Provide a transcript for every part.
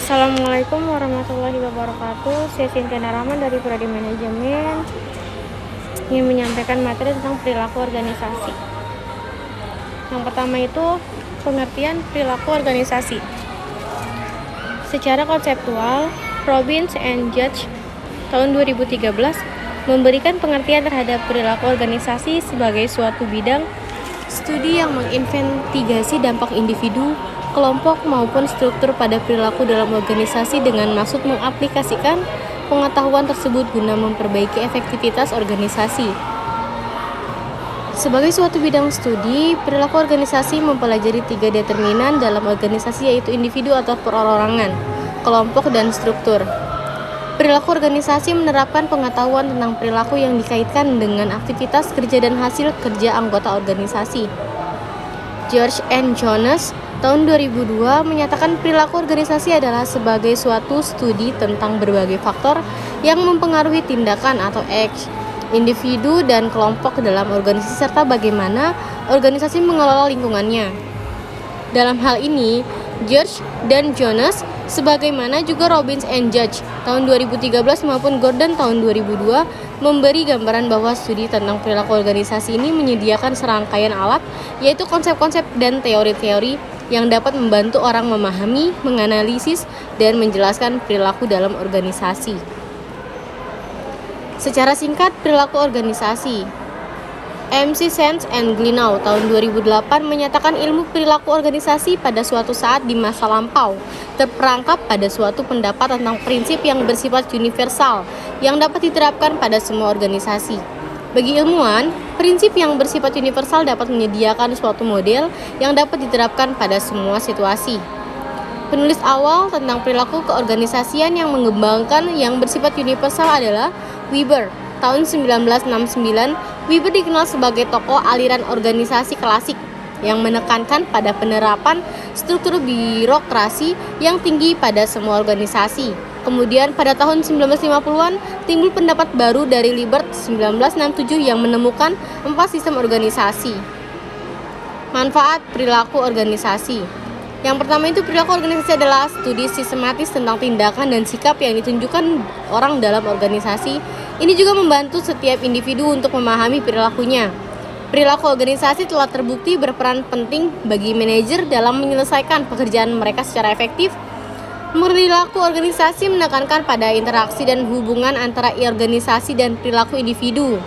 Assalamualaikum warahmatullahi wabarakatuh. Saya Sintian Rahman dari Prodi Manajemen ingin menyampaikan materi tentang perilaku organisasi. Yang pertama itu pengertian perilaku organisasi. Secara konseptual, Robbins and Judge tahun 2013 memberikan pengertian terhadap perilaku organisasi sebagai suatu bidang studi yang menginvestigasi dampak individu, kelompok maupun struktur pada perilaku dalam organisasi dengan maksud mengaplikasikan pengetahuan tersebut guna memperbaiki efektivitas organisasi. Sebagai suatu bidang studi, perilaku organisasi mempelajari 3 determinan dalam organisasi, yaitu individu atau perorangan, kelompok, dan struktur. Perilaku organisasi menerapkan pengetahuan tentang perilaku yang dikaitkan dengan aktivitas kerja dan hasil kerja anggota organisasi. George and Jones tahun 2002 menyatakan perilaku organisasi adalah sebagai suatu studi tentang berbagai faktor yang mempengaruhi tindakan atau aksi individu dan kelompok dalam organisasi serta bagaimana organisasi mengelola lingkungannya. Dalam hal ini, George dan Jones sebagaimana juga Robbins and Judge tahun 2013 maupun Gordon tahun 2002 memberi gambaran bahwa studi tentang perilaku organisasi ini menyediakan serangkaian alat, yaitu konsep-konsep dan teori-teori yang dapat membantu orang memahami, menganalisis, dan menjelaskan perilaku dalam organisasi. Secara singkat, perilaku organisasi. MC Sands and Glenow tahun 2008 menyatakan ilmu perilaku organisasi pada suatu saat di masa lampau terperangkap pada suatu pendapat tentang prinsip yang bersifat universal yang dapat diterapkan pada semua organisasi. Bagi ilmuwan, prinsip yang bersifat universal dapat menyediakan suatu model yang dapat diterapkan pada semua situasi. Penulis awal tentang perilaku keorganisasian yang mengembangkan yang bersifat universal adalah Weber. Tahun 1969, Weber dikenal sebagai tokoh aliran organisasi klasik yang menekankan pada penerapan struktur birokrasi yang tinggi pada semua organisasi. Kemudian pada tahun 1950-an timbul pendapat baru dari Libert 1967 yang menemukan 4 sistem organisasi. Manfaat perilaku organisasi. Yang pertama itu, perilaku organisasi adalah studi sistematis tentang tindakan dan sikap yang ditunjukkan orang dalam organisasi. Ini juga membantu setiap individu untuk memahami perilakunya. Perilaku organisasi telah terbukti berperan penting bagi manajer dalam menyelesaikan pekerjaan mereka secara efektif. Perilaku organisasi menekankan pada interaksi dan hubungan antara organisasi dan perilaku individu.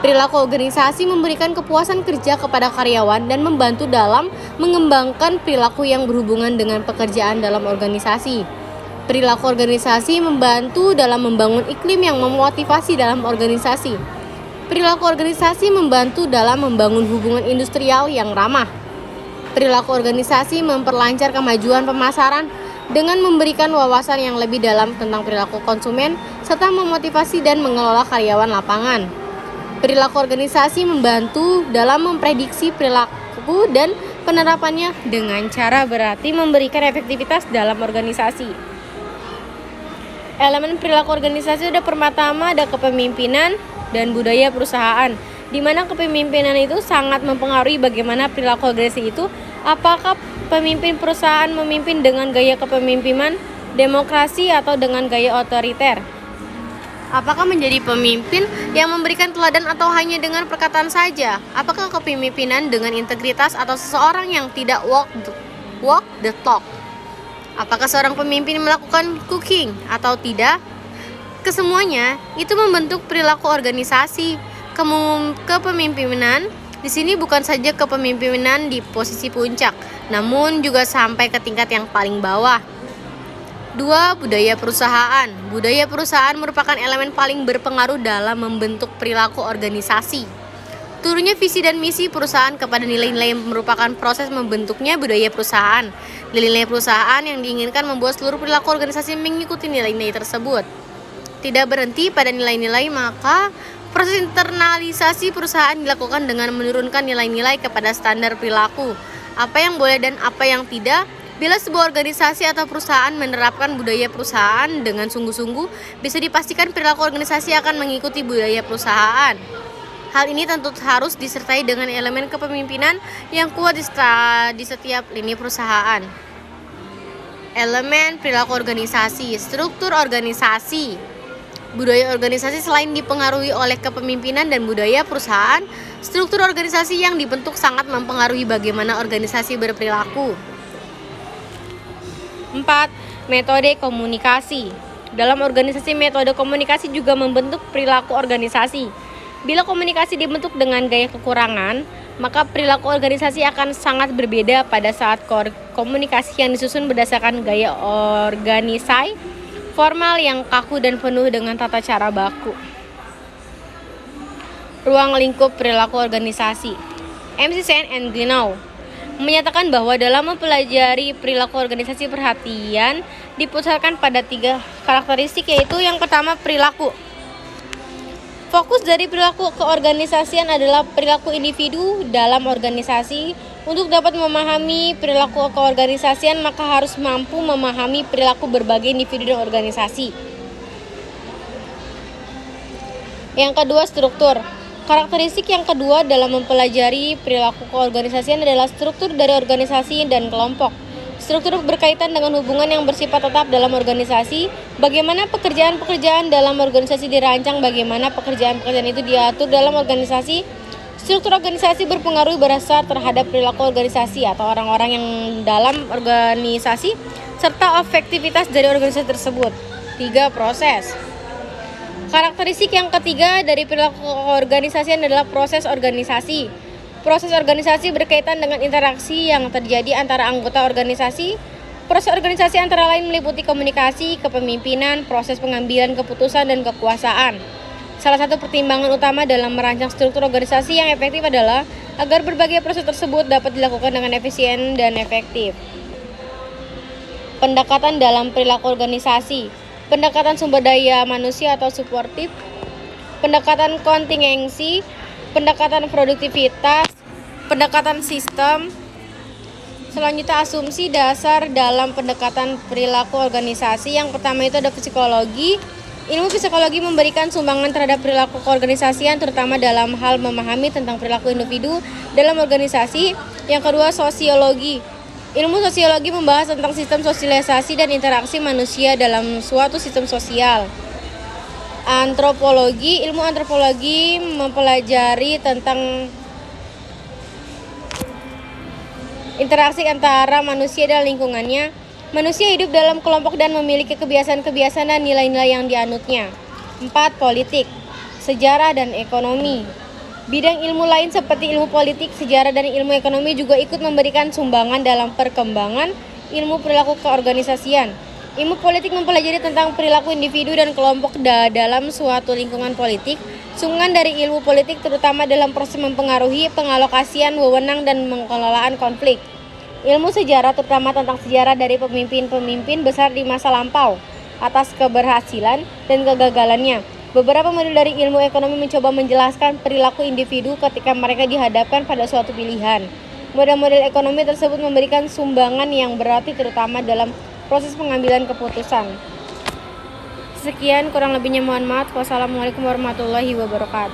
Perilaku organisasi memberikan kepuasan kerja kepada karyawan dan membantu dalam mengembangkan perilaku yang berhubungan dengan pekerjaan dalam organisasi. Perilaku organisasi membantu dalam membangun iklim yang memotivasi dalam organisasi. Perilaku organisasi membantu dalam membangun hubungan industrial yang ramah. Perilaku organisasi memperlancar kemajuan pemasaran dengan memberikan wawasan yang lebih dalam tentang perilaku konsumen serta memotivasi dan mengelola karyawan lapangan. Perilaku organisasi membantu dalam memprediksi perilaku dan penerapannya dengan cara berarti memberikan efektivitas dalam organisasi. Elemen perilaku organisasi pertama ada kepemimpinan dan budaya perusahaan, di mana kepemimpinan itu sangat mempengaruhi bagaimana perilaku organisasi itu. Apakah pemimpin perusahaan memimpin dengan gaya kepemimpinan demokrasi atau dengan gaya otoriter? Apakah menjadi pemimpin yang memberikan teladan atau hanya dengan perkataan saja? Apakah kepemimpinan dengan integritas atau seseorang yang tidak walk the talk? Apakah seorang pemimpin melakukan cooking atau tidak? Kesemuanya itu membentuk perilaku organisasi. Kepemimpinan di sini bukan saja kepemimpinan di posisi puncak, namun juga sampai ke tingkat yang paling bawah. 2. Budaya perusahaan. Budaya perusahaan merupakan elemen paling berpengaruh dalam membentuk perilaku organisasi. Turunnya visi dan misi perusahaan kepada nilai-nilai merupakan proses membentuknya budaya perusahaan. Nilai-nilai perusahaan yang diinginkan membuat seluruh perilaku organisasi mengikuti nilai-nilai tersebut. Tidak berhenti pada nilai-nilai, maka proses internalisasi perusahaan dilakukan dengan menurunkan nilai-nilai kepada standar perilaku. Apa yang boleh dan apa yang tidak. Bila sebuah organisasi atau perusahaan menerapkan budaya perusahaan dengan sungguh-sungguh, bisa dipastikan perilaku organisasi akan mengikuti budaya perusahaan. Hal ini tentu harus disertai dengan elemen kepemimpinan yang kuat di setiap lini perusahaan. Elemen perilaku organisasi, struktur organisasi. Budaya organisasi selain dipengaruhi oleh kepemimpinan dan budaya perusahaan, struktur organisasi yang dibentuk sangat mempengaruhi bagaimana organisasi berperilaku. 4. Metode komunikasi. Dalam organisasi, metode komunikasi juga membentuk perilaku organisasi. Bila komunikasi dibentuk dengan gaya kekurangan, maka perilaku organisasi akan sangat berbeda pada saat komunikasi yang disusun berdasarkan gaya organisasi formal yang kaku dan penuh dengan tata cara baku. Ruang lingkup perilaku organisasi. MC Sen and Glinow menyatakan bahwa dalam mempelajari perilaku organisasi, perhatian dipusatkan pada 3 karakteristik, yaitu yang pertama perilaku. Fokus dari perilaku keorganisasian adalah perilaku individu dalam organisasi. Untuk dapat memahami perilaku keorganisasian, maka harus mampu memahami perilaku berbagai individu dan organisasi. Yang kedua, struktur. Karakteristik yang kedua dalam mempelajari perilaku keorganisasian adalah struktur dari organisasi dan kelompok. Struktur berkaitan dengan hubungan yang bersifat tetap dalam organisasi, bagaimana pekerjaan-pekerjaan dalam organisasi dirancang, bagaimana pekerjaan-pekerjaan itu diatur dalam organisasi. Struktur organisasi berpengaruh besar terhadap perilaku organisasi atau orang-orang yang dalam organisasi, serta efektivitas dari organisasi tersebut. 3. Proses. Karakteristik yang ketiga dari perilaku keorganisasian adalah proses organisasi. Proses organisasi berkaitan dengan interaksi yang terjadi antara anggota organisasi. Proses organisasi antara lain meliputi komunikasi, kepemimpinan, proses pengambilan keputusan, dan kekuasaan. Salah satu pertimbangan utama dalam merancang struktur organisasi yang efektif adalah agar berbagai proses tersebut dapat dilakukan dengan efisien dan efektif. Pendekatan dalam perilaku organisasi. Pendekatan sumber daya manusia atau suportif, pendekatan kontingensi, pendekatan produktivitas, pendekatan sistem. Selanjutnya, asumsi dasar dalam pendekatan perilaku organisasi. Yang pertama itu ada psikologi. Ilmu psikologi memberikan sumbangan terhadap perilaku keorganisasian, terutama dalam hal memahami tentang perilaku individu dalam organisasi. Yang kedua, sosiologi. Ilmu sosiologi membahas tentang sistem sosialisasi dan interaksi manusia dalam suatu sistem sosial. Antropologi. Ilmu antropologi mempelajari tentang interaksi antara manusia dan lingkungannya. Manusia hidup dalam kelompok dan memiliki kebiasaan-kebiasaan dan nilai-nilai yang dianutnya. 4. Politik, sejarah, dan ekonomi. Bidang ilmu lain seperti ilmu politik, sejarah, dan ilmu ekonomi juga ikut memberikan sumbangan dalam perkembangan ilmu perilaku keorganisasian. Ilmu politik mempelajari tentang perilaku individu dan kelompok dalam suatu lingkungan politik. Sumbangan dari ilmu politik terutama dalam proses mempengaruhi pengalokasian wewenang dan pengelolaan konflik. Ilmu sejarah terutama tentang sejarah dari pemimpin-pemimpin besar di masa lampau atas keberhasilan dan kegagalannya. Beberapa model dari ilmu ekonomi mencoba menjelaskan perilaku individu ketika mereka dihadapkan pada suatu pilihan. Model-model ekonomi tersebut memberikan sumbangan yang berarti terutama dalam proses pengambilan keputusan. Sekian, kurang lebihnya mohon maaf. Wassalamualaikum warahmatullahi wabarakatuh.